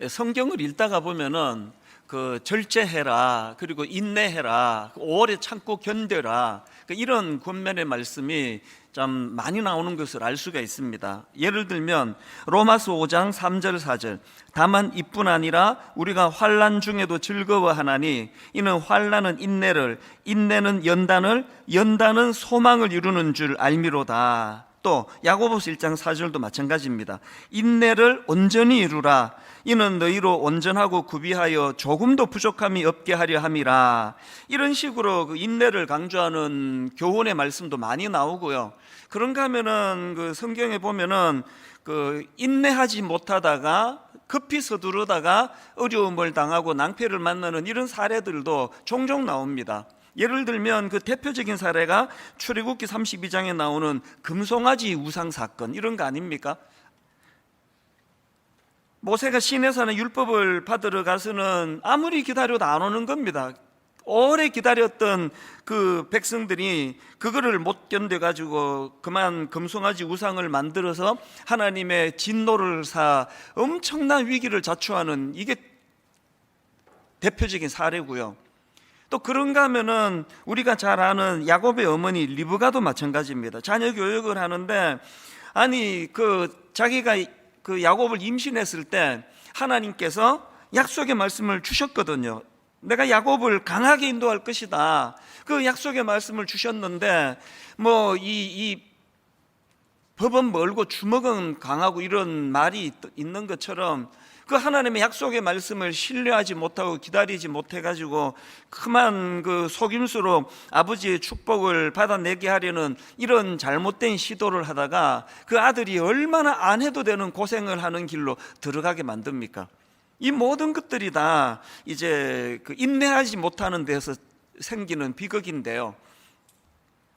성경을 읽다가 보면은 절제해라, 그리고 인내해라, 오래 참고 견뎌라, 이런 권면의 말씀이 참 많이 나오는 것을 알 수가 있습니다. 예를 들면 로마서 5장 3절 4절, 다만 이뿐 아니라 우리가 환난 중에도 즐거워하나니 이는 환난은 인내를, 인내는 연단을, 연단은 소망을 이루는 줄 알미로다. 또 야고보서 1장 4절도 마찬가지입니다. 인내를 온전히 이루라, 이는 너희로 온전하고 구비하여 조금도 부족함이 없게 하려 함이라. 이런 식으로 인내를 강조하는 교훈의 말씀도 많이 나오고요. 그런가 하면은 성경에 보면은 인내하지 못하다가 급히 서두르다가 어려움을 당하고 낭패를 만나는 이런 사례들도 종종 나옵니다. 예를 들면 대표적인 사례가 출애굽기 32장에 나오는 금송아지 우상 사건, 이런 거 아닙니까? 모세가 시내산에 율법을 받으러 가서는 아무리 기다려도 안 오는 겁니다. 오래 기다렸던 백성들이 그거를 못 견뎌가지고 그만 금송아지 우상을 만들어서 하나님의 진노를 사 엄청난 위기를 자초하는, 이게 대표적인 사례고요. 또 그런가 하면은 우리가 잘 아는 야곱의 어머니 리브가도 마찬가지입니다. 자녀 교육을 하는데, 아니 자기가 야곱을 임신했을 때 하나님께서 약속의 말씀을 주셨거든요. 내가 야곱을 강하게 인도할 것이다, 그 약속의 말씀을 주셨는데 이 법은 멀고 주먹은 강하고 이런 말이 있는 것처럼 하나님의 약속의 말씀을 신뢰하지 못하고 기다리지 못해가지고 그만 속임수로 아버지의 축복을 받아내게 하려는 이런 잘못된 시도를 하다가 그 아들이 얼마나 안 해도 되는 고생을 하는 길로 들어가게 만듭니까? 이 모든 것들이 다 이제 인내하지 못하는 데서 생기는 비극인데요.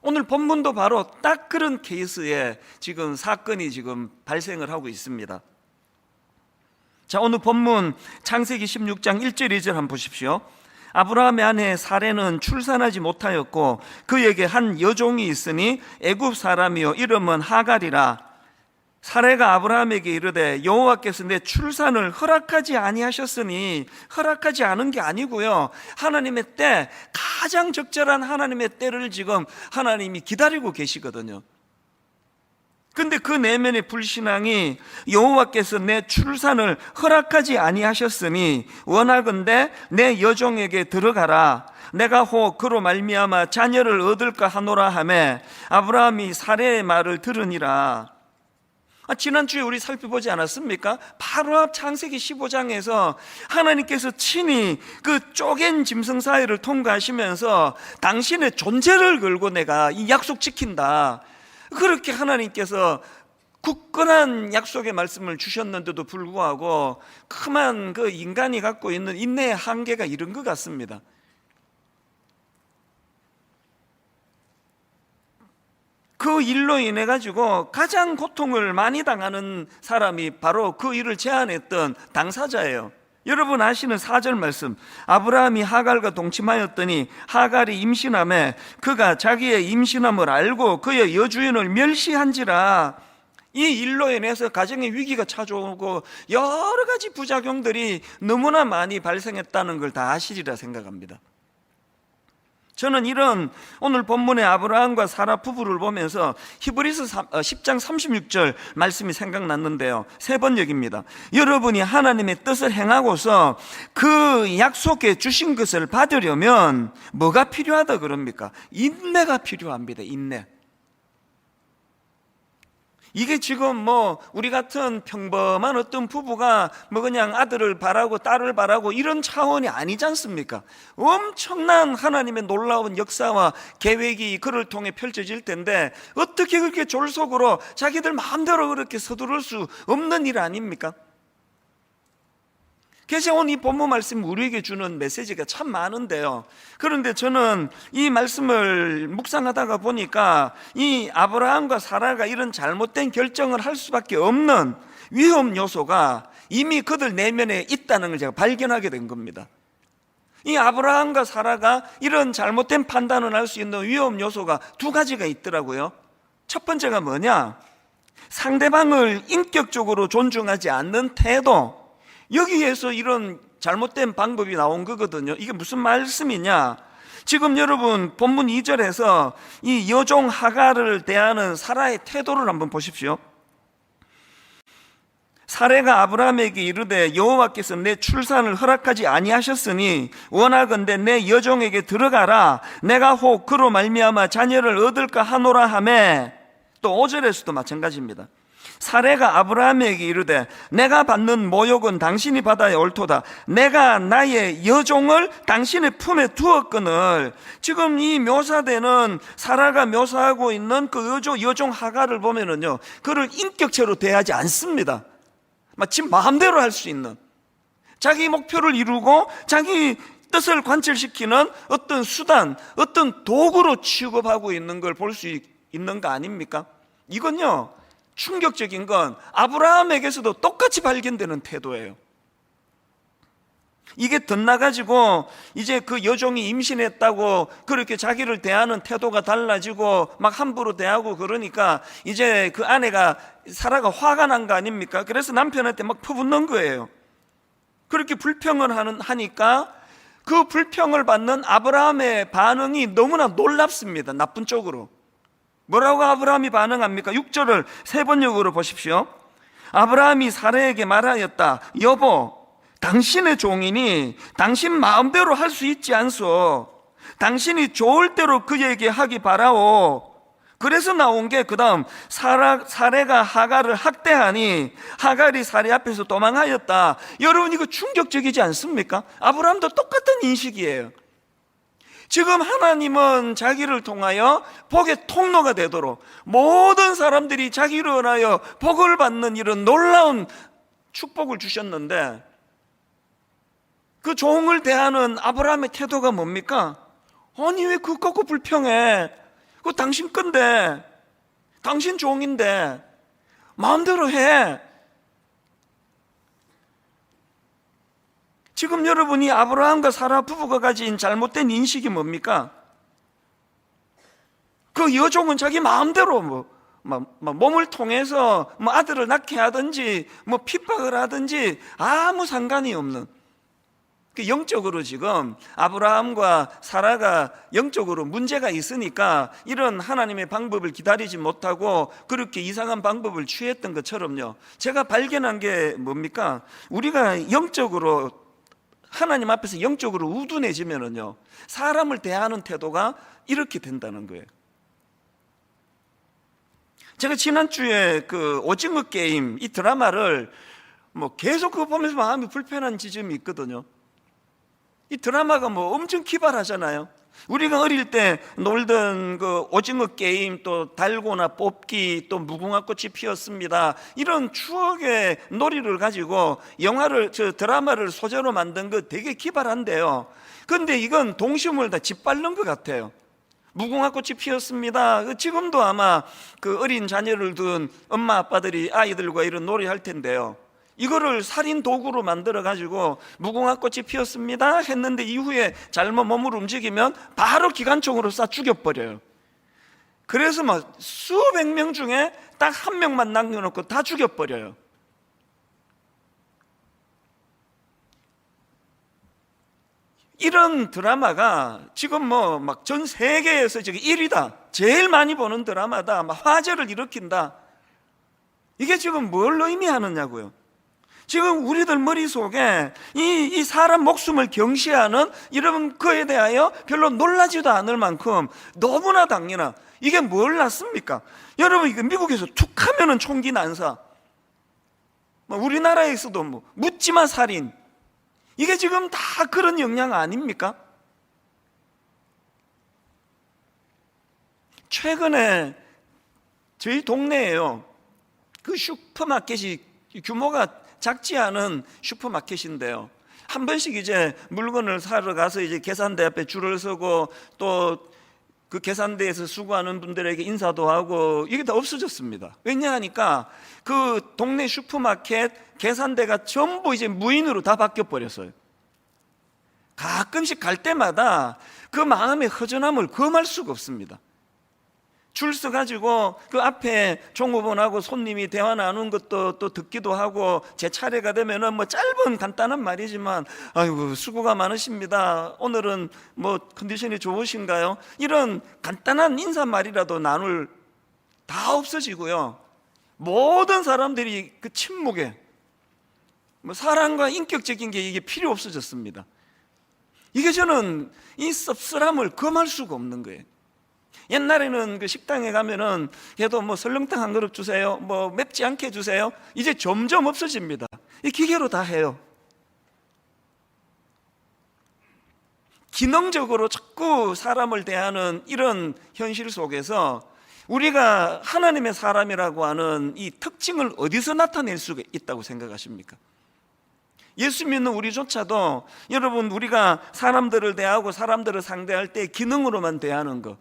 오늘 본문도 바로 딱 그런 케이스에 지금 사건이 지금 발생을 하고 있습니다. 자, 오늘 본문 창세기 16장 1절 2절 한번 보십시오. 아브라함의 아내 사레는 출산하지 못하였고 그에게 한 여종이 있으니 애굽 사람이요 이름은 하갈이라. 사레가 아브라함에게 이르되 여호와께서 내 출산을 허락하지 아니하셨으니, 허락하지 않은 게 아니고요, 하나님의 때, 가장 적절한 하나님의 때를 지금 하나님이 기다리고 계시거든요. 근데 그 내면의 불신앙이 여호와께서 내 출산을 허락하지 아니하셨으니 원하건대 내 여종에게 들어가라, 내가 혹 그로 말미암아 자녀를 얻을까 하노라 하매 아브라함이 사레의 말을 들으니라. 지난주에 우리 살펴보지 않았습니까? 바로 앞 창세기 15장에서 하나님께서 친히 쪼갠 짐승 사이를 통과하시면서 당신의 존재를 걸고 내가 이 약속 지킨다, 그렇게 하나님께서 굳건한 약속의 말씀을 주셨는데도 불구하고 그만 인간이 갖고 있는 인내의 한계가 이런 것 같습니다. 그 일로 인해 가지고 가장 고통을 많이 당하는 사람이 바로 그 일을 제안했던 당사자예요. 여러분 아시는 4절 말씀, 아브라함이 하갈과 동침하였더니 하갈이 임신하매 그가 자기의 임신함을 알고 그의 여주인을 멸시한지라. 이 일로 인해서 가정의 위기가 찾아오고 여러 가지 부작용들이 너무나 많이 발생했다는 걸 다 아시리라 생각합니다. 저는 이런 오늘 본문의 아브라함과 사라 부부를 보면서 히브리서 10장 36절 말씀이 생각났는데요, 세 번역입니다. 여러분이 하나님의 뜻을 행하고서 그 약속해 주신 것을 받으려면 뭐가 필요하다 그럽니까? 인내가 필요합니다. 인내. 이게 지금 우리 같은 평범한 어떤 부부가 그냥 아들을 바라고 딸을 바라고 이런 차원이 아니지 않습니까? 엄청난 하나님의 놀라운 역사와 계획이 그를 통해 펼쳐질 텐데 어떻게 그렇게 졸속으로 자기들 마음대로 그렇게 서두를 수 없는 일 아닙니까? 그래서 오늘 이 본문 말씀 우리에게 주는 메시지가 참 많은데요, 그런데 저는 이 말씀을 묵상하다가 보니까 이 아브라함과 사라가 이런 잘못된 결정을 할 수밖에 없는 위험 요소가 이미 그들 내면에 있다는 걸 제가 발견하게 된 겁니다. 이 아브라함과 사라가 이런 잘못된 판단을 할 수 있는 위험 요소가 두 가지가 있더라고요. 첫 번째가 뭐냐? 상대방을 인격적으로 존중하지 않는 태도, 여기에서 이런 잘못된 방법이 나온 거거든요. 이게 무슨 말씀이냐? 지금 여러분 본문 2절에서 이 여종 하갈을 대하는 사라의 태도를 한번 보십시오. 사레가 아브라함에게 이르되 여호와께서 내 출산을 허락하지 아니하셨으니 원하건대 내 여종에게 들어가라. 내가 혹 그로 말미암아 자녀를 얻을까 하노라 하매. 또 5절에서도 마찬가지입니다. 사레가 아브라함에게 이르되 내가 받는 모욕은 당신이 받아야 옳도다. 내가 나의 여종을 당신의 품에 두었거늘. 지금 이 묘사되는 사라가 묘사하고 있는 그 여종 하갈을 보면은요, 그를 인격체로 대하지 않습니다. 마치 마음대로 할 수 있는, 자기 목표를 이루고 자기 뜻을 관철시키는 어떤 수단, 어떤 도구로 취급하고 있는 걸 볼 수 있는 거 아닙니까? 이건요, 충격적인 건 아브라함에게서도 똑같이 발견되는 태도예요. 이게 덧나가지고 이제 그 여종이 임신했다고 그렇게 자기를 대하는 태도가 달라지고 막 함부로 대하고 그러니까 이제 그 아내가 사라가 화가 난 거 아닙니까? 그래서 남편한테 막 퍼붓는 거예요. 그렇게 불평을 하니까 그 불평을 받는 아브라함의 반응이 너무나 놀랍습니다. 나쁜 쪽으로. 뭐라고 아브라함이 반응합니까? 6절을 세 번역으로 보십시오. 아브라함이 사라에게 말하였다. 여보, 당신의 종이니 당신 마음대로 할 수 있지 않소. 당신이 좋을 대로 그에게 하기 바라오. 그래서 나온 게 그 다음 사레가 하갈을 학대하니 하갈이 사레 앞에서 도망하였다. 여러분, 이거 충격적이지 않습니까? 아브라함도 똑같은 인식이에요. 지금 하나님은 자기를 통하여 복의 통로가 되도록 모든 사람들이 자기를 인하여 복을 받는 이런 놀라운 축복을 주셨는데, 그 종을 대하는 아브라함의 태도가 뭡니까? 아니, 왜 그거 갖고 불평해? 그거 당신 건데, 당신 종인데 마음대로 해. 지금 여러분이 아브라함과 사라 부부가 가진 잘못된 인식이 뭡니까? 그 여종은 자기 마음대로 몸을 통해서 아들을 낳게 하든지 핍박을 하든지 아무 상관이 없는, 영적으로 지금 아브라함과 사라가 영적으로 문제가 있으니까 이런 하나님의 방법을 기다리지 못하고 그렇게 이상한 방법을 취했던 것처럼요, 제가 발견한 게 뭡니까? 우리가 영적으로 하나님 앞에서 영적으로 우둔해지면은요, 사람을 대하는 태도가 이렇게 된다는 거예요. 제가 지난주에 그 오징어 게임 이 드라마를 계속 그거 보면서 마음이 불편한 지점이 있거든요. 이 드라마가 엄청 기발하잖아요. 우리가 어릴 때 놀던 그 오징어 게임, 또 달고나 뽑기, 또 무궁화꽃이 피었습니다, 이런 추억의 놀이를 가지고 드라마를 소재로 만든 거 되게 기발한데요. 그런데 이건 동심을 다 짓밟는 것 같아요. 무궁화꽃이 피었습니다. 지금도 아마 그 어린 자녀를 둔 엄마 아빠들이 아이들과 이런 놀이 할 텐데요, 이거를 살인 도구로 만들어 가지고 무궁화꽃이 피었습니다 했는데 이후에 잘못 몸을 움직이면 바로 기관총으로 쏴 죽여버려요. 그래서 수백 명 중에 딱 한 명만 남겨놓고 다 죽여버려요. 이런 드라마가 지금 전 세계에서 지금 1위다, 제일 많이 보는 드라마다, 화제를 일으킨다. 이게 지금 뭘 의미하느냐고요. 지금 우리들 머릿속에 이 사람 목숨을 경시하는 이런 거에 대하여 별로 놀라지도 않을 만큼 너무나 당연한, 이게 뭘 낳습니까? 여러분, 이거 미국에서 툭 하면은 총기 난사, 우리나라에서도 묻지마 살인, 이게 지금 다 그런 영향 아닙니까? 최근에 저희 동네에요, 그 슈퍼마켓이 규모가 작지 않은 슈퍼마켓인데요, 한 번씩 이제 물건을 사러 가서 이제 계산대 앞에 줄을 서고 또 그 계산대에서 수고하는 분들에게 인사도 하고, 이게 다 없어졌습니다. 왜냐하니까 그 동네 슈퍼마켓 계산대가 전부 이제 무인으로 다 바뀌어 버렸어요. 가끔씩 갈 때마다 그 마음의 허전함을 금할 수가 없습니다. 줄 서가지고 그 앞에 종업원하고 손님이 대화 나누는 것도 또 듣기도 하고, 제 차례가 되면은 뭐 짧은 간단한 말이지만 아이고 수고가 많으십니다, 오늘은 뭐 컨디션이 좋으신가요, 이런 간단한 인사말이라도 나눌 다 없어지고요. 모든 사람들이 그 침묵에 뭐 사랑과 인격적인 게 이게 필요 없어졌습니다. 이게 저는 이 씁쓸함을 금할 수가 없는 거예요. 옛날에는 그 식당에 가면은 걔도 뭐 설렁탕 한 그릇 주세요, 뭐 맵지 않게 주세요. 이제 점점 없어집니다. 이 기계로 다 해요. 기능적으로 자꾸 사람을 대하는 이런 현실 속에서 우리가 하나님의 사람이라고 하는 이 특징을 어디서 나타낼 수가 있다고 생각하십니까? 예수 믿는 우리조차도 여러분, 우리가 사람들을 대하고 사람들을 상대할 때 기능으로만 대하는 것,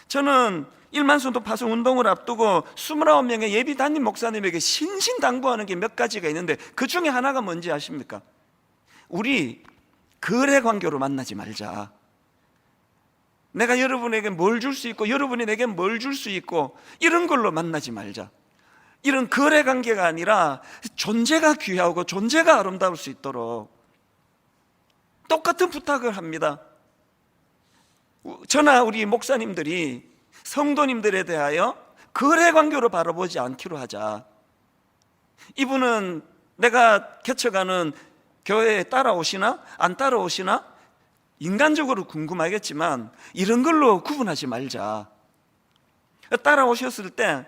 저는 1만 순도 파송 운동을 앞두고 29명의 예비 담임 목사님에게 신신당부하는 게 몇 가지가 있는데, 그 중에 하나가 뭔지 아십니까? 우리 거래 관계로 만나지 말자. 내가 여러분에게 뭘 줄 수 있고 여러분이 내게 뭘 줄 수 있고 이런 걸로 만나지 말자. 이런 거래 관계가 아니라 존재가 귀하고 존재가 아름다울 수 있도록 똑같은 부탁을 합니다. 저나 우리 목사님들이 성도님들에 대하여 거래 관계로 바라보지 않기로 하자. 이분은 내가 개척하는 교회에 따라오시나 안 따라오시나 인간적으로 궁금하겠지만 이런 걸로 구분하지 말자. 따라오셨을 때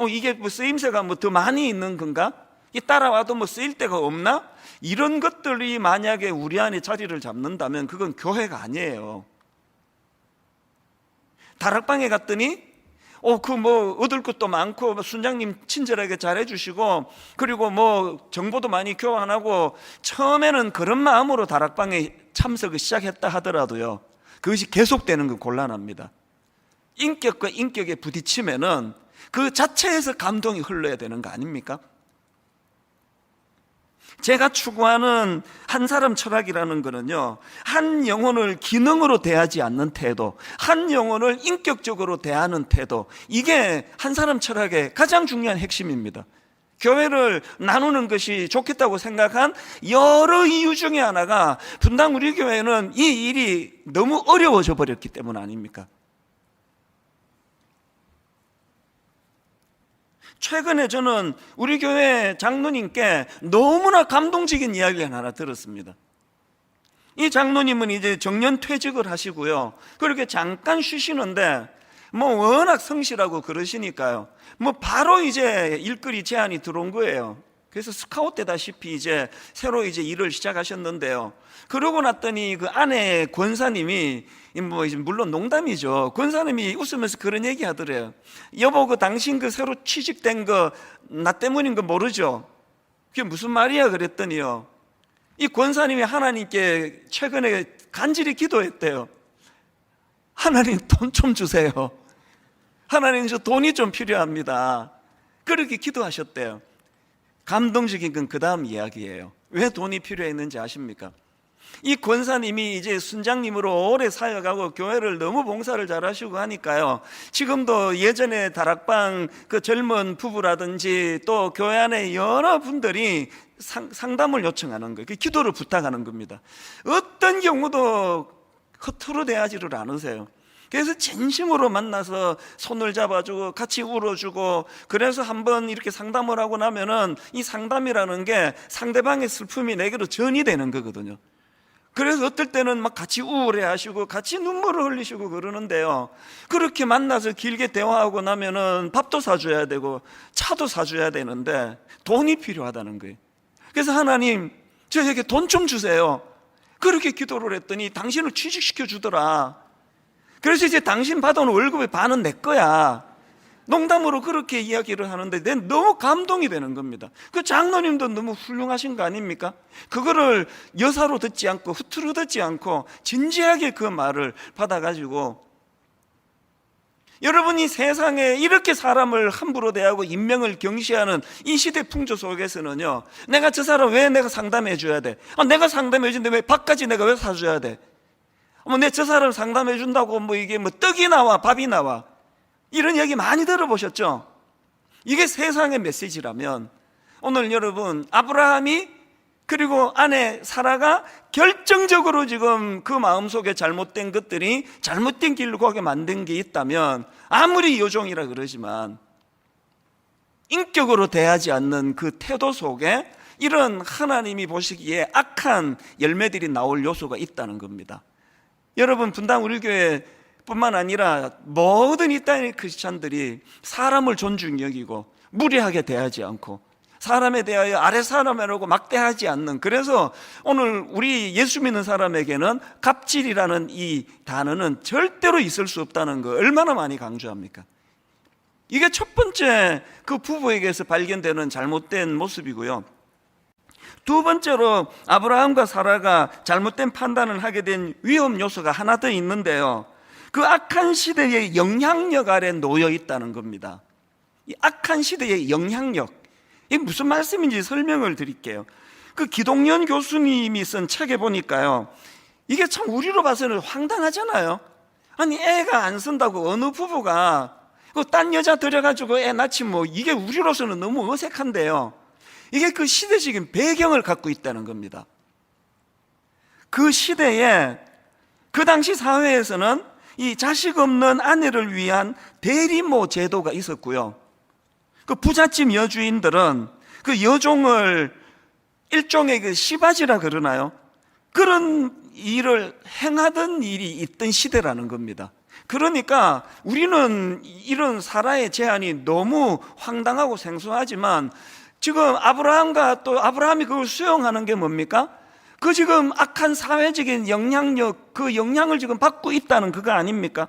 이게 뭐 쓰임새가 뭐 더 많이 있는 건가? 이 따라와도 뭐 쓰일 데가 없나? 이런 것들이 만약에 우리 안에 자리를 잡는다면 그건 교회가 아니에요. 다락방에 갔더니 그 뭐 얻을 것도 많고 순장님 친절하게 잘해주시고 그리고 뭐 정보도 많이 교환하고, 처음에는 그런 마음으로 다락방에 참석을 시작했다 하더라도요, 그것이 계속되는 건 곤란합니다. 인격과 인격에 부딪히면은 그 자체에서 감동이 흘러야 되는 거 아닙니까? 제가 추구하는 한 사람 철학이라는 거는요, 한 영혼을 기능으로 대하지 않는 태도, 한 영혼을 인격적으로 대하는 태도, 이게 한 사람 철학의 가장 중요한 핵심입니다. 교회를 나누는 것이 좋겠다고 생각한 여러 이유 중에 하나가 분당 우리 교회는 이 일이 너무 어려워져 버렸기 때문 아닙니까? 최근에 저는 우리 교회 장로님께 너무나 감동적인 이야기를 하나 들었습니다. 이 장로님은 이제 정년 퇴직을 하시고요, 그렇게 잠깐 쉬시는데 뭐 워낙 성실하고 그러시니까요, 뭐 바로 이제 일거리 제안이 들어온 거예요. 그래서 스카웃 되다시피 이제 새로 이제 일을 시작하셨는데요, 그러고 났더니 그 아내 권사님이 뭐 물론 농담이죠. 권사님이 웃으면서 그런 얘기 하더래요. 여보, 그 당신 그 새로 취직된 거 나 때문인 거 모르죠? 그게 무슨 말이야? 그랬더니요, 이 권사님이 하나님께 최근에 간절히 기도했대요. 하나님 돈 좀 주세요. 하나님 저 돈이 좀 필요합니다. 그렇게 기도하셨대요. 감동적인 건 그 다음 이야기예요. 왜 돈이 필요했는지 아십니까? 이 권사님이 이제 순장님으로 오래 사역하고 교회를 너무 봉사를 잘하시고 하니까요, 지금도 예전에 다락방 그 젊은 부부라든지 또 교회 안에 여러 분들이 상담을 요청하는 거예요. 기도를 부탁하는 겁니다. 어떤 경우도 허투루 대하지를 않으세요. 그래서 진심으로 만나서 손을 잡아주고 같이 울어주고, 그래서 한번 이렇게 상담을 하고 나면은 이 상담이라는 게 상대방의 슬픔이 내게로 전이 되는 거거든요. 그래서 어떨 때는 막 같이 우울해하시고 같이 눈물을 흘리시고 그러는데요, 그렇게 만나서 길게 대화하고 나면은 밥도 사줘야 되고 차도 사줘야 되는데 돈이 필요하다는 거예요. 그래서 하나님 저에게 돈 좀 주세요. 그렇게 기도를 했더니 당신을 취직시켜 주더라. 그래서 이제 당신 받아온 월급의 반은 내 거야. 농담으로 그렇게 이야기를 하는데 난 너무 감동이 되는 겁니다. 그 장로님도 너무 훌륭하신 거 아닙니까? 그거를 여사로 듣지 않고 후투루 듣지 않고 진지하게 그 말을 받아가지고, 여러분이 세상에 이렇게 사람을 함부로 대하고 인명을 경시하는 이 시대 풍조 속에서는요, 내가 저 사람 왜 내가 상담해 줘야 돼? 내가 상담해 주는데 왜 밥까지 내가 왜 사줘야 돼? 뭐 내 저 사람 상담해 준다고 뭐 이게 뭐 떡이 나와 밥이 나와, 이런 얘기 많이 들어보셨죠? 이게 세상의 메시지라면 오늘 여러분, 아브라함이 그리고 아내 사라가 결정적으로 지금 그 마음속에 잘못된 것들이 잘못된 길로 가게 만든 게 있다면, 아무리 여종이라 그러지만 인격으로 대하지 않는 그 태도 속에 이런 하나님이 보시기에 악한 열매들이 나올 요소가 있다는 겁니다. 여러분, 분당 우리 교회 뿐만 아니라 모든 이 땅의 크리스찬들이 사람을 존중히 여기고 무례하게 대하지 않고 사람에 대하여 아래 사람이라고 막대하지 않는, 그래서 오늘 우리 예수 믿는 사람에게는 갑질이라는 이 단어는 절대로 있을 수 없다는 거 얼마나 많이 강조합니까? 이게 첫 번째 그 부부에게서 발견되는 잘못된 모습이고요. 두 번째로 아브라함과 사라가 잘못된 판단을 하게 된 위험 요소가 하나 더 있는데요, 그 악한 시대의 영향력 아래 놓여 있다는 겁니다. 이 악한 시대의 영향력, 이게 무슨 말씀인지 설명을 드릴게요. 그 기동연 교수님이 쓴 책에 보니까요, 이게 참 우리로 봐서는 황당하잖아요. 아니, 애가 안 쓴다고 어느 부부가 딴 여자 들여가지고 애 낳지, 뭐 이게 우리로서는 너무 어색한데요, 이게 그 시대적인 배경을 갖고 있다는 겁니다. 그 시대에, 그 당시 사회에서는 이 자식 없는 아내를 위한 대리모 제도가 있었고요, 그 부잣집 여주인들은 그 여종을 일종의 그 시바지라 그러나요? 그런 일을 행하던 일이 있던 시대라는 겁니다. 그러니까 우리는 이런 사라의 제안이 너무 황당하고 생소하지만, 지금 아브라함과 또 아브라함이 그걸 수용하는 게 뭡니까? 그 지금 악한 사회적인 영향력, 그 영향을 지금 받고 있다는 그거 아닙니까?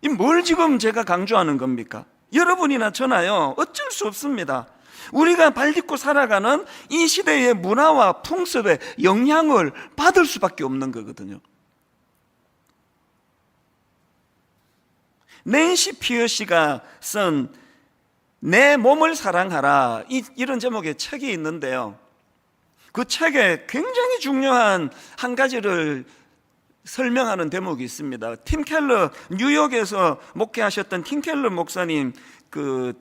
이 뭘 지금 제가 강조하는 겁니까? 여러분이나 저나요, 어쩔 수 없습니다. 우리가 발 딛고 살아가는 이 시대의 문화와 풍습에 영향을 받을 수밖에 없는 거거든요. 낸시 피어시가 쓴 내 몸을 사랑하라, 이런 제목의 책이 있는데요, 그 책에 굉장히 중요한 한 가지를 설명하는 대목이 있습니다. 팀 켈러, 뉴욕에서 목회하셨던 팀 켈러 목사님 그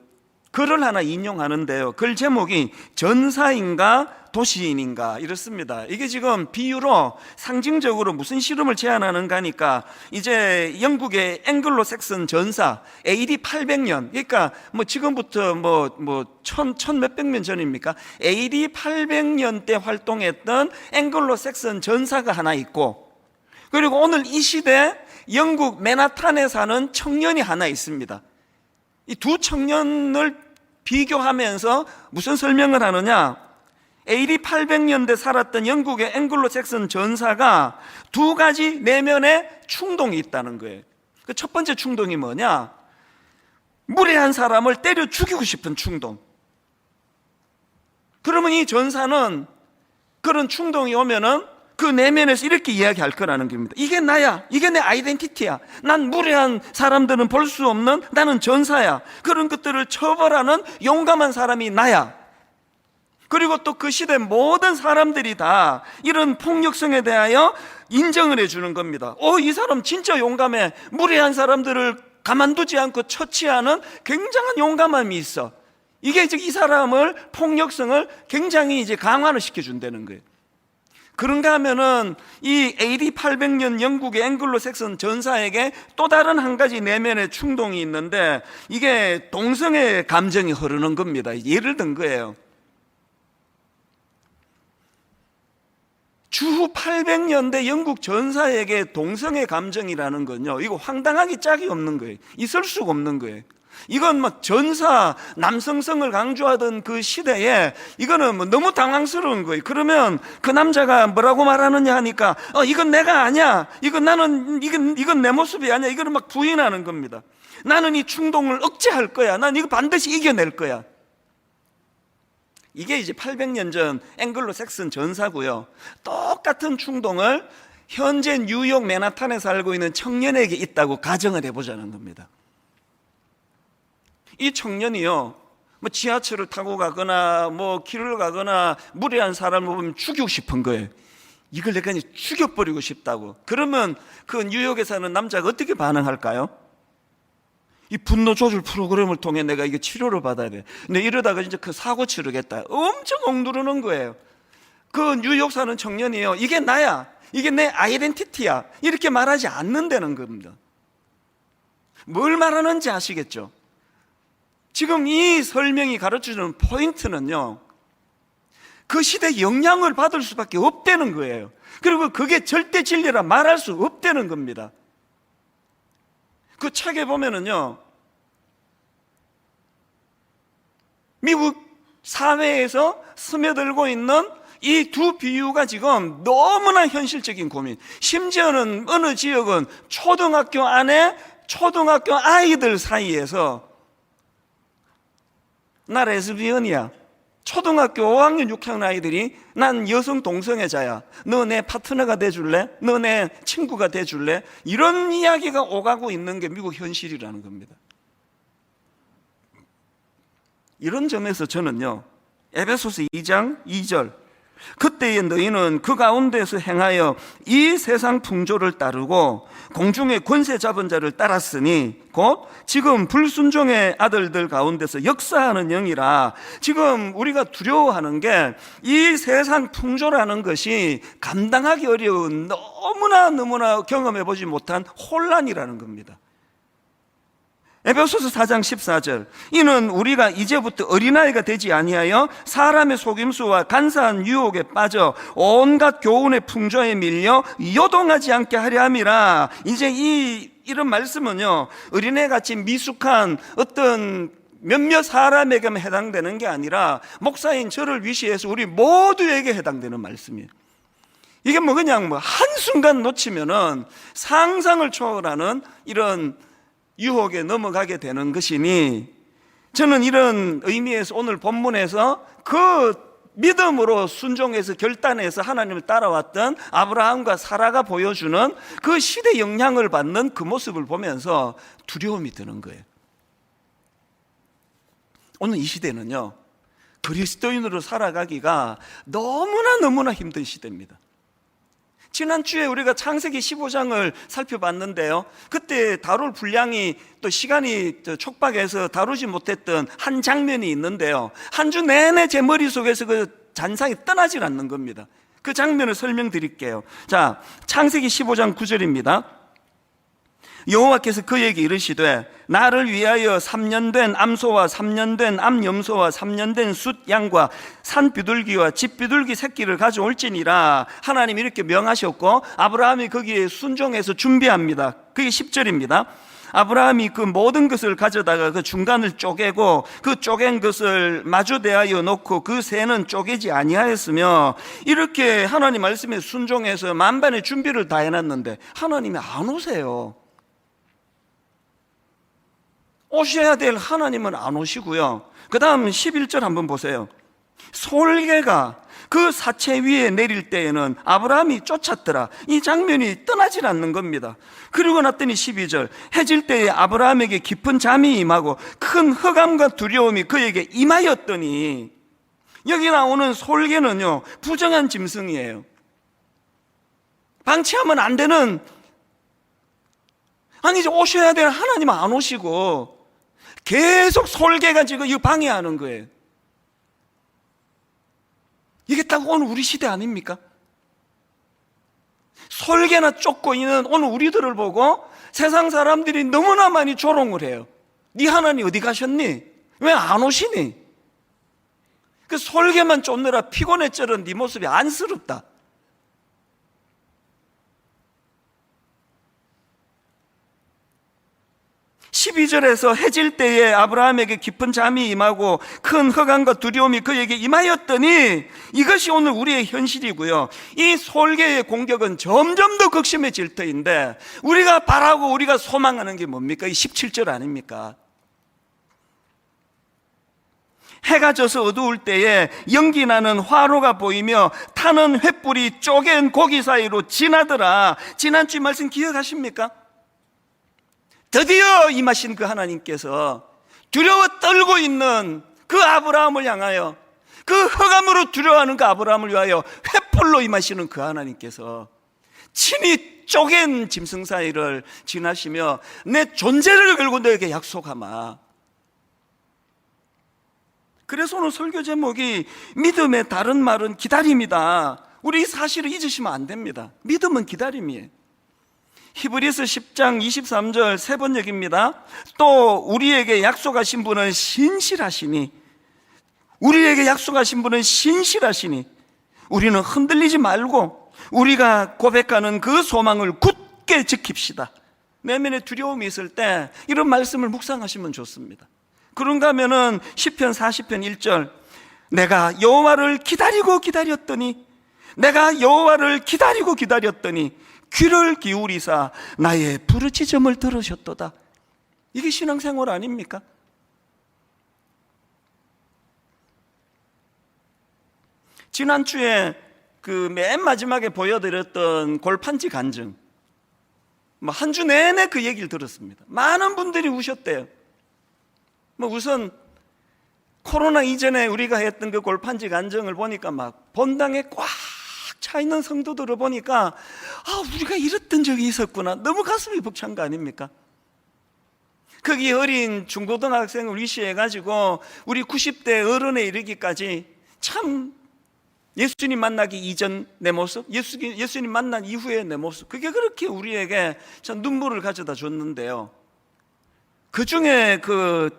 글을 하나 인용하는데요, 글 제목이 전사인가 도시인인가 이렇습니다. 이게 지금 비유로 상징적으로 무슨 실험을 제안하는가 하니까, 이제 영국의 앵글로 섹슨 전사 AD 800년, 그러니까 뭐 지금부터 천 몇백 년 전입니까? AD 800년 때 활동했던 앵글로 섹슨 전사가 하나 있고, 그리고 오늘 이 시대 영국 맨하탄에 사는 청년이 하나 있습니다. 이 두 청년을 비교하면서 무슨 설명을 하느냐, AD 800년대 살았던 영국의 앵글로 잭슨 전사가 두 가지 내면의 충동이 있다는 거예요. 그 첫 번째 충동이 뭐냐, 무례한 사람을 때려 죽이고 싶은 충동. 그러면 이 전사는 그런 충동이 오면은 그 내면에서 이렇게 이야기할 거라는 겁니다. 이게 나야, 이게 내 아이덴티티야, 난 무례한 사람들은 볼 수 없는 나는 전사야, 그런 것들을 처벌하는 용감한 사람이 나야. 그리고 또 그 시대 모든 사람들이 다 이런 폭력성에 대하여 인정을 해주는 겁니다. 이 사람 진짜 용감해, 무례한 사람들을 가만두지 않고 처치하는 굉장한 용감함이 있어. 이게 이 사람을, 폭력성을 굉장히 이제 강화를 시켜준다는 거예요. 그런가 하면은 이 AD 800년 영국의 앵글로 섹슨 전사에게 또 다른 한 가지 내면의 충동이 있는데, 이게 동성애 감정이 흐르는 겁니다. 예를 든 거예요. 주후 800년대 영국 전사에게 동성애 감정이라는 건요, 이거 황당하기 짝이 없는 거예요. 있을 수가 없는 거예요. 이건 전사, 남성성을 강조하던 그 시대에 이거는 너무 당황스러운 거예요. 그러면 그 남자가 뭐라고 말하느냐 하니까, 이건 내가 아니야, 이건 내 모습이 아니야, 이거는 막 부인하는 겁니다. 나는 이 충동을 억제할 거야, 난 이거 반드시 이겨낼 거야. 이게 이제 800년 전 앵글로 섹슨 전사고요, 똑같은 충동을 현재 뉴욕 맨하탄에 살고 있는 청년에게 있다고 가정을 해보자는 겁니다. 이 청년이요, 지하철을 타고 가거나 길을 가거나 무례한 사람을 보면 죽이고 싶은 거예요. 이걸 내가 이제 죽여버리고 싶다고. 그러면 그 뉴욕에 사는 남자가 어떻게 반응할까요? 이 분노 조절 프로그램을 통해 내가 이게 치료를 받아야 돼. 근데 이러다가 이제 그 사고 치르겠다. 엄청 억누르는 거예요. 그 뉴욕 사는 청년이요. 이게 나야. 이게 내 아이덴티티야. 이렇게 말하지 않는다는 겁니다. 뭘 말하는지 아시겠죠? 지금 이 설명이 가르쳐주는 포인트는요, 그 시대에 영향을 받을 수밖에 없다는 거예요. 그리고 그게 절대 진리라 말할 수 없다는 겁니다. 그 책에 보면은요, 미국 사회에서 스며들고 있는 이 두 비유가 지금 너무나 현실적인 고민. 심지어는 어느 지역은 초등학교 안에 초등학교 아이들 사이에서 나 레즈비언이야. 초등학교 5학년 6학년 아이들이 난 여성 동성애자야. 너 내 파트너가 돼줄래? 너 내 친구가 돼줄래? 이런 이야기가 오가고 있는 게 미국 현실이라는 겁니다. 이런 점에서 저는요, 에베소서 2장 2절, 그때에 너희는 그 가운데서 행하여 이 세상 풍조를 따르고 공중의 권세 잡은 자를 따랐으니 곧 지금 불순종의 아들들 가운데서 역사하는 영이라. 지금 우리가 두려워하는 게 이 세상 풍조라는 것이 감당하기 어려운, 너무나 경험해보지 못한 혼란이라는 겁니다. 에베소서 4장 14절, 이는 우리가 이제부터 어린아이가 되지 아니하여 사람의 속임수와 간사한 유혹에 빠져 온갖 교훈의 풍조에 밀려 요동하지 않게 하려 함이라. 이제 이런 말씀은요, 어린애같이 미숙한 어떤 몇몇 사람에게만 해당되는 게 아니라 목사인 저를 위시해서 우리 모두에게 해당되는 말씀이에요. 이게 그냥 한순간 놓치면은 상상을 초월하는 이런 유혹에 넘어가게 되는 것이니, 저는 이런 의미에서 오늘 본문에서 그 믿음으로 순종해서 결단해서 하나님을 따라왔던 아브라함과 사라가 보여주는 그 시대 영향을 받는 그 모습을 보면서 두려움이 드는 거예요. 오늘 이 시대는요, 그리스도인으로 살아가기가 너무나 힘든 시대입니다. 지난주에 우리가 창세기 15장을 살펴봤는데요, 그때 다룰 분량이 또 시간이 촉박해서 다루지 못했던 한 장면이 있는데요, 한 주 내내 제 머릿속에서 그 잔상이 떠나질 않는 겁니다. 그 장면을 설명드릴게요. 자, 창세기 15장 9절입니다. 여호와께서 그에게 이르시되 나를 위하여 3년 된 암소와 3년 된 암염소와 3년 된 숫양과 산비둘기와 집비둘기 새끼를 가져올지니라. 하나님이 이렇게 명하셨고 아브라함이 거기에 순종해서 준비합니다. 그게 10절입니다. 아브라함이 그 모든 것을 가져다가 그 중간을 쪼개고 그 쪼갠 것을 마주 대하여 놓고 그 새는 쪼개지 아니하였으며, 이렇게 하나님 말씀에 순종해서 만반의 준비를 다 해놨는데 하나님이 안 오세요. 오셔야 될 하나님은 안 오시고요. 그 다음 11절 한번 보세요. 솔개가 그 사체 위에 내릴 때에는 아브라함이 쫓았더라. 이 장면이 떠나질 않는 겁니다. 그리고 났더니 12절, 해질 때에 아브라함에게 깊은 잠이 임하고 큰 흑암과 두려움이 그에게 임하였더니, 여기 나오는 솔개는요, 부정한 짐승이에요. 방치하면 안 되는, 아니 이제 오셔야 될 하나님은 안 오시고 계속 솔개가 지금 이 방해하는 거예요. 이게 딱 오늘 우리 시대 아닙니까? 솔개나 쫓고 있는 오늘 우리들을 보고 세상 사람들이 너무나 많이 조롱을 해요. 네 하나님 어디 가셨니? 왜 안 오시니? 그 솔개만 쫓느라 피곤해 쩔은 네 모습이 안쓰럽다. (12절에서) 해질 때에 아브라함에게 깊은 잠이 임하고 큰 흑암과 두려움이 그에게 임하였더니, 이것이 오늘 우리의 현실이고요. 이 솔개의 공격은 점점 더 극심해질 터인데, 우리가 바라고 우리가 소망하는 게 뭡니까? 이 17절 아닙니까? 해가 져서 어두울 때에 연기 나는 화로가 보이며 타는 횃불이 쪼갠 고기 사이로 지나더라. 지난주 말씀 기억하십니까? 드디어 임하신 그 하나님께서 두려워 떨고 있는 그 아브라함을 향하여, 그 흑암으로 두려워하는 그 아브라함을 위하여 횃불로 불로 임하시는 그 하나님께서 친히 쪼갠 짐승 사이를 지나시며 내 존재를 걸고 너에게 약속하마. 그래서 오늘 설교 제목이 믿음의 다른 말은 기다림이다. 우리 이 사실을 잊으시면 안 됩니다. 믿음은 기다림이에요. 히브리서 10장 23절 세 번 얘기입니다. 또 우리에게 약속하신 분은 신실하시니, 우리에게 약속하신 분은 신실하시니 우리는 흔들리지 말고 우리가 고백하는 그 소망을 굳게 지킵시다. 내면에 두려움이 있을 때 이런 말씀을 묵상하시면 좋습니다. 그런가 하면은 시편 40편 1절, 내가 여호와를 기다리고 기다렸더니, 내가 여호와를 기다리고 기다렸더니 귀를 기울이사 나의 부르짖음을 들으셨도다. 이게 신앙생활 아닙니까? 지난주에 그 맨 마지막에 보여드렸던 골판지 간증, 한 주 내내 그 얘기를 들었습니다. 많은 분들이 우셨대요. 우선 코로나 이전에 우리가 했던 그 골판지 간증을 보니까 막 본당에 꽉 차 있는 성도들을 보니까 우리가 이랬던 적이 있었구나. 너무 가슴이 벅찬 거 아닙니까? 거기 어린 중고등학생을 위시해가지고 우리 90대 어른에 이르기까지 참 예수님 만나기 이전 내 모습, 예수님 만난 이후의 내 모습, 그게 그렇게 우리에게 참 눈물을 가져다 줬는데요. 그 중에 그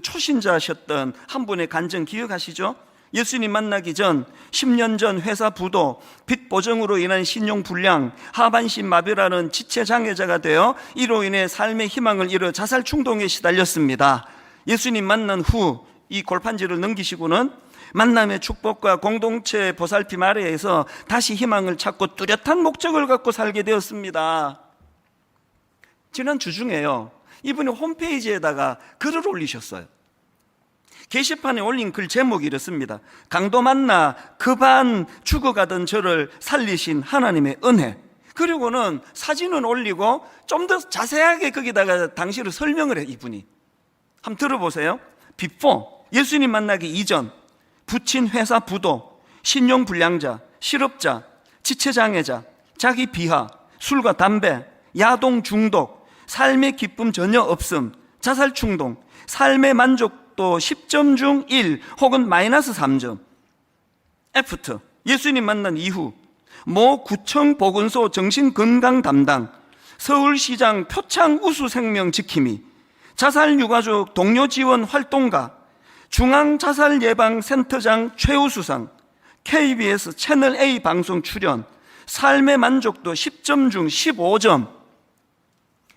초신자셨던 한 분의 간증 기억하시죠? 예수님 만나기 전 10년 전 회사 부도, 빚 보정으로 인한 신용 불량, 하반신 마비라는 지체 장애자가 되어 이로 인해 삶의 희망을 잃어 자살 충동에 시달렸습니다. 예수님 만난 후 이 골판지를 넘기시고는 만남의 축복과 공동체 보살핌 아래에서 다시 희망을 찾고 뚜렷한 목적을 갖고 살게 되었습니다. 지난 주 중에요, 이분이 홈페이지에다가 글을 올리셨어요. 게시판에 올린 글 제목이 이렇습니다. 강도 만나 급한 죽어가던 저를 살리신 하나님의 은혜. 그리고는 사진은 올리고 좀 더 자세하게 거기다가 당시를 설명을 해. 이분이 한번 들어보세요. 비포, 예수님 만나기 이전, 부친 회사 부도, 신용불량자, 실업자, 지체장애자, 자기 비하, 술과 담배, 야동 중독, 삶의 기쁨 전혀 없음, 자살 충동, 삶의 만족도 10점 중 1 혹은 마이너스 3점. 애프터, 예수님 만난 이후, 모 구청 보건소 정신건강 담당, 서울시장 표창 우수생명 지킴이, 자살 유가족 동료 지원 활동가, 중앙자살예방센터장 최우수상, KBS 채널A 방송 출연, 삶의 만족도 10점 중 15점.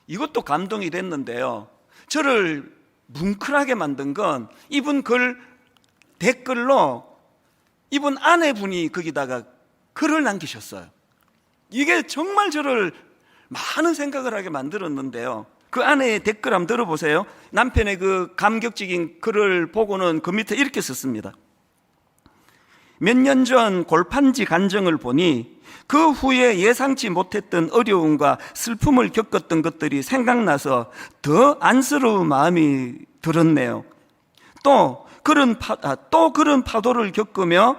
이것도 감동이 됐는데요, 저를 뭉클하게 만든 건 이분 글 댓글로 이분 아내분이 거기다가 글을 남기셨어요. 이게 정말 저를 많은 생각을 하게 만들었는데요, 그 아내의 댓글 한번 들어보세요. 남편의 그 감격적인 글을 보고는 그 밑에 이렇게 썼습니다. 몇 년 전 골판지 간증을 보니 그 후에 예상치 못했던 어려움과 슬픔을 겪었던 것들이 생각나서 더 안쓰러운 마음이 들었네요. 또 그런 파도를 겪으며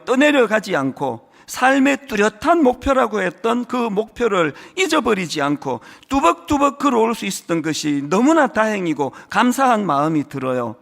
떠내려가지 않고 삶의 뚜렷한 목표라고 했던 그 목표를 잊어버리지 않고 뚜벅뚜벅 걸어올 수 있었던 것이 너무나 다행이고 감사한 마음이 들어요.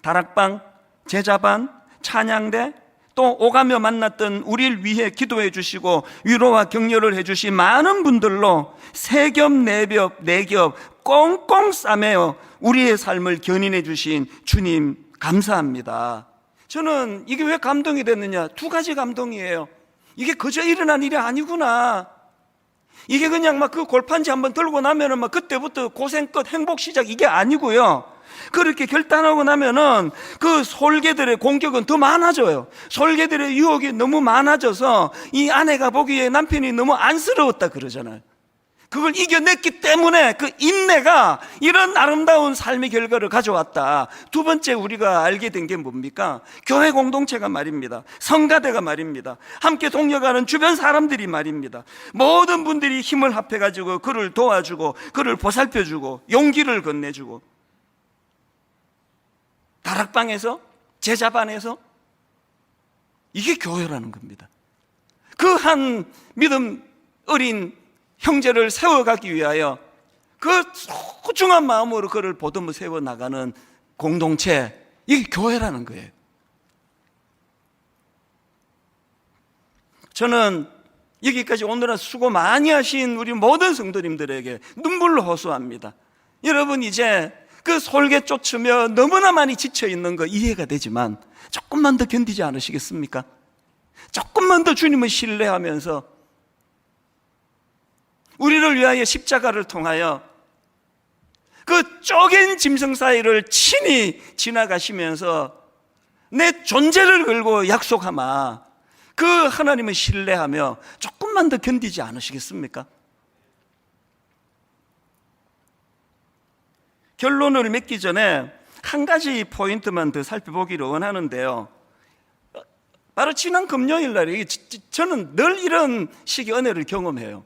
다락방, 제자반, 찬양대, 또 오가며 만났던 우리를 위해 기도해 주시고 위로와 격려를 해 주신 많은 분들로 세 겹, 네 겹, 네 겹 꽁꽁 싸매어 우리의 삶을 견인해 주신 주님 감사합니다. 저는 이게 왜 감동이 됐느냐, 두 가지 감동이에요. 이게 그저 일어난 일이 아니구나. 이게 그냥 막 그 골판지 한번 들고 나면은 막 그때부터 고생 끝, 행복 시작, 이게 아니고요. 그렇게 결단하고 나면은 그 솔개들의 공격은 더 많아져요. 솔개들의 유혹이 너무 많아져서 이 아내가 보기에 남편이 너무 안쓰러웠다 그러잖아요. 그걸 이겨냈기 때문에 그 인내가 이런 아름다운 삶의 결과를 가져왔다. 두 번째 우리가 알게 된 게 뭡니까? 교회 공동체가 말입니다. 성가대가 말입니다. 함께 동역하는 주변 사람들이 말입니다. 모든 분들이 힘을 합해가지고 그를 도와주고 그를 보살펴주고 용기를 건네주고, 다락방에서, 제자반에서 이게 교회라는 겁니다. 그 한 믿음 어린 형제를 세워가기 위하여 그 소중한 마음으로 그를 보듬어 세워나가는 공동체, 이게 교회라는 거예요. 저는 여기까지 오늘은 수고 많이 하신 우리 모든 성도님들에게 눈물로 호소합니다. 여러분, 이제 그 솔개 쫓으며 너무나 많이 지쳐있는 거 이해가 되지만 조금만 더 견디지 않으시겠습니까? 조금만 더 주님을 신뢰하면서 우리를 위하여 십자가를 통하여 그 쪼갠 짐승 사이를 친히 지나가시면서 내 존재를 걸고 약속하마 그 하나님을 신뢰하며 조금만 더 견디지 않으시겠습니까? 결론을 맺기 전에 한 가지 포인트만 더 살펴보기를 원하는데요. 바로 지난 금요일 날에 저는 늘 이런 식의 은혜를 경험해요.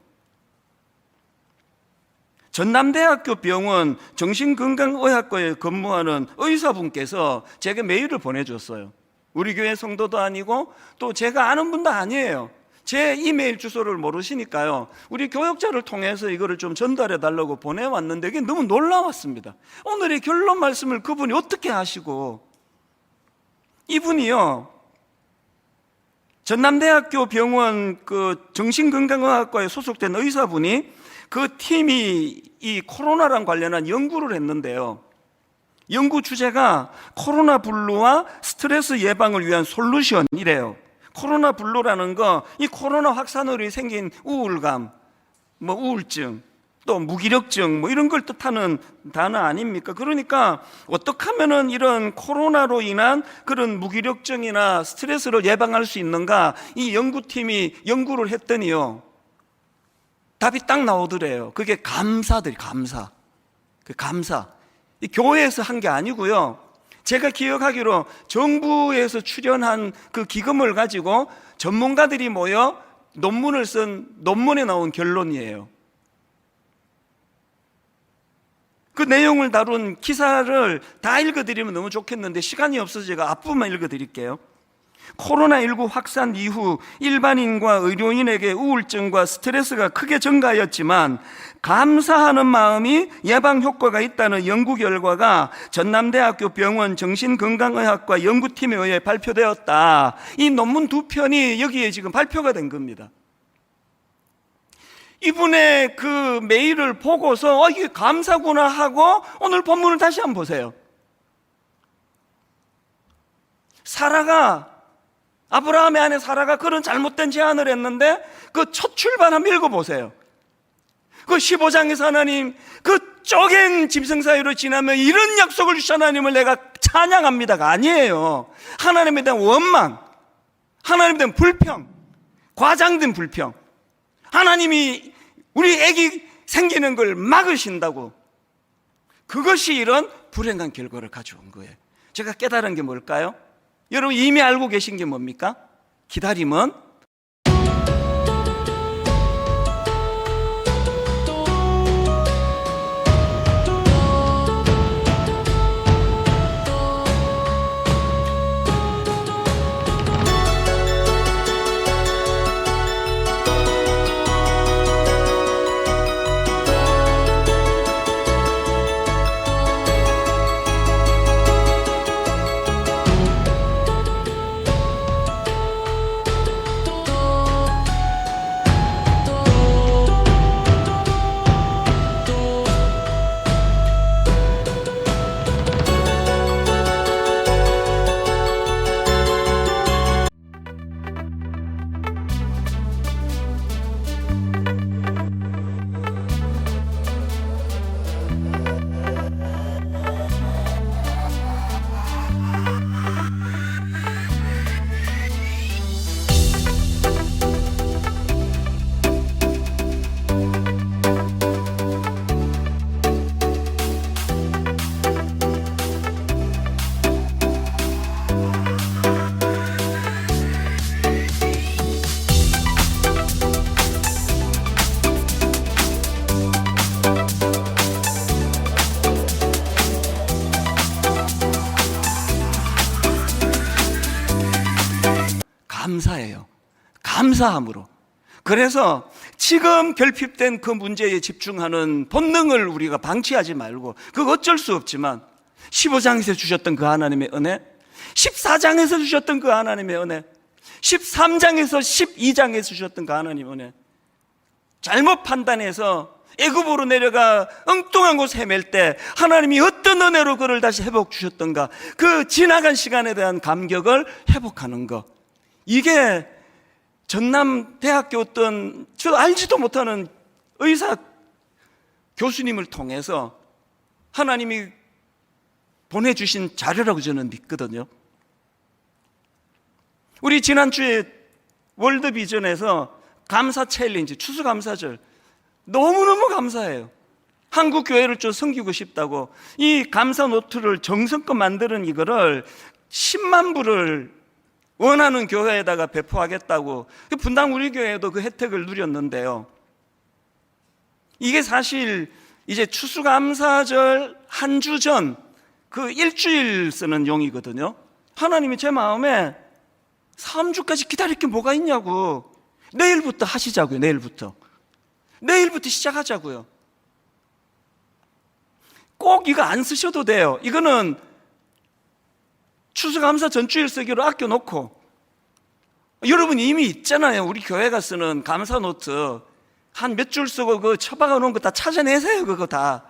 전남대학교 병원 정신건강의학과에 근무하는 의사분께서 제게 메일을 보내줬어요. 우리 교회 성도도 아니고 또 제가 아는 분도 아니에요. 제 이메일 주소를 모르시니까요, 우리 교역자를 통해서 이거를 좀 전달해 달라고 보내왔는데 이게 너무 놀라웠습니다. 오늘의 결론 말씀을 그분이 어떻게 하시고, 이분이요, 전남대학교 병원 그 정신건강의학과에 소속된 의사분이 그 팀이 이 코로나랑 관련한 연구를 했는데요, 연구 주제가 코로나 블루와 스트레스 예방을 위한 솔루션이래요. 코로나 블루라는 거, 이 코로나 확산으로 생긴 우울감, 뭐 우울증, 또 무기력증, 뭐 이런 걸 뜻하는 단어 아닙니까? 그러니까 어떻게 하면은 이런 코로나로 인한 그런 무기력증이나 스트레스를 예방할 수 있는가, 이 연구팀이 연구를 했더니요, 답이 딱 나오더래요. 그게 감사들, 감사. 그 감사. 이 교회에서 한 게 아니고요, 제가 기억하기로 정부에서 출연한 그 기금을 가지고 전문가들이 모여 논문을 쓴 논문에 나온 결론이에요. 그 내용을 다룬 기사를 다 읽어드리면 너무 좋겠는데 시간이 없어서 제가 앞부분만 읽어드릴게요. 코로나19 확산 이후 일반인과 의료인에게 우울증과 스트레스가 크게 증가하였지만 감사하는 마음이 예방 효과가 있다는 연구 결과가 전남대학교 병원 정신건강의학과 연구팀에 의해 발표되었다. 이 논문 두 편이 여기에 지금 발표가 된 겁니다. 이분의 그 메일을 보고서 이게 감사구나 하고 오늘 본문을 다시 한번 보세요. 아브라함의 아내 사라가 그런 잘못된 제안을 했는데 그 첫 출발 한번 읽어보세요. 그 15장에서 하나님 그 쪼갠 짐승 사이로 지나면 이런 약속을 주신 하나님을 내가 찬양합니다가 아니에요. 하나님에 대한 원망, 하나님에 대한 불평, 과장된 불평, 하나님이 우리 애기 생기는 걸 막으신다고, 그것이 이런 불행한 결과를 가져온 거예요. 제가 깨달은 게 뭘까요? 여러분 이미 알고 계신 게 뭡니까? 기다림은 감사해요. 감사함으로. 그래서 지금 결핍된 그 문제에 집중하는 본능을 우리가 방치하지 말고, 그거 어쩔 수 없지만 15장에서 주셨던 그 하나님의 은혜, 14장에서 주셨던 그 하나님의 은혜, 13장에서 12장에서 주셨던 그 하나님의 은혜, 잘못 판단해서 애굽으로 내려가 엉뚱한 곳 헤맬 때 하나님이 어떤 은혜로 그를 다시 회복 주셨던가, 그 지나간 시간에 대한 감격을 회복하는 것, 이게 전남 대학교 어떤 저 알지도 못하는 의사 교수님을 통해서 하나님이 보내주신 자료라고 저는 믿거든요. 우리 지난주에 월드비전에서 감사 챌린지, 추수감사절 너무너무 감사해요. 한국 교회를 좀 섬기고 싶다고 이 감사 노트를 정성껏 만드는 이거를 10만 부를 원하는 교회에다가 배포하겠다고, 분당 우리 교회도 그 혜택을 누렸는데요. 이게 사실 이제 추수감사절 한 주 전 그 일주일 쓰는 용이거든요. 하나님이 제 마음에 3주까지 기다릴 게 뭐가 있냐고, 내일부터 하시자고요. 내일부터 시작하자고요. 꼭 이거 안 쓰셔도 돼요. 이거는 추수감사 전주일 쓰기로 아껴놓고, 여러분 이미 있잖아요. 우리 교회가 쓰는 감사 노트 한 몇 줄 쓰고 그 처박아 놓은 거 다 찾아내세요. 그거 다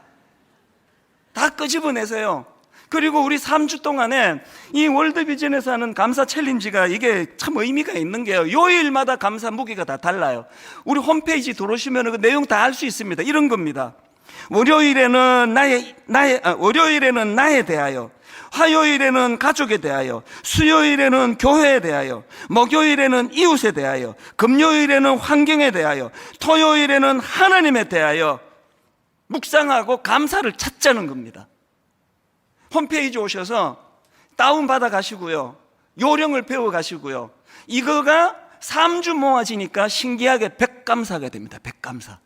끄집어내세요. 그리고 우리 3주 동안에 이 월드비전에서 하는 감사 챌린지가 이게 참 의미가 있는 게요, 요일마다 감사 무게가 다 달라요. 우리 홈페이지 들어오시면 그 내용 다 알 수 있습니다. 이런 겁니다. 월요일에는 나에 대하여, 화요일에는 가족에 대하여, 수요일에는 교회에 대하여, 목요일에는 이웃에 대하여, 금요일에는 환경에 대하여, 토요일에는 하나님에 대하여 묵상하고 감사를 찾자는 겁니다. 홈페이지 오셔서 다운받아 가시고요, 요령을 배워 가시고요. 이거가 3주 모아지니까 신기하게 100감사가 됩니다. 100감사.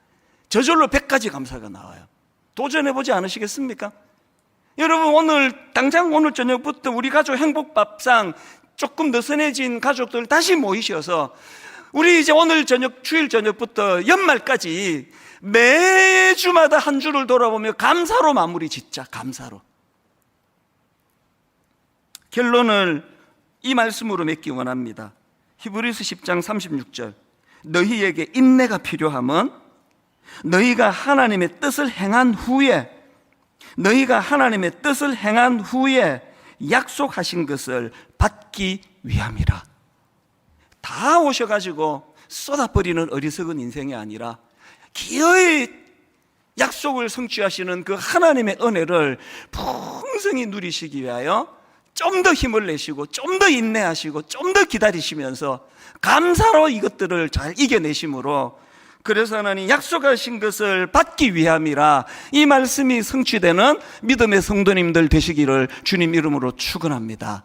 저절로 100가지 감사가 나와요. 도전해보지 않으시겠습니까? 여러분, 당장 오늘 저녁부터 우리 가족 행복밥상 조금 느슨해진 가족들 다시 모이셔서 우리 이제 오늘 저녁, 주일 저녁부터 연말까지 매주마다 한 주를 돌아보며 감사로 마무리 짓자. 감사로. 결론을 이 말씀으로 맺기 원합니다. 히브리서 10장 36절. 너희에게 인내가 필요함은 너희가 하나님의 뜻을 행한 후에 약속하신 것을 받기 위함이라. 다 오셔가지고 쏟아버리는 어리석은 인생이 아니라 기어이 약속을 성취하시는 그 하나님의 은혜를 풍성히 누리시기 위하여 좀 더 힘을 내시고, 좀 더 인내하시고, 좀 더 기다리시면서 감사로 이것들을 잘 이겨내심으로, 그래서 하나님 약속하신 것을 받기 위함이라, 이 말씀이 성취되는 믿음의 성도님들 되시기를 주님 이름으로 축원합니다.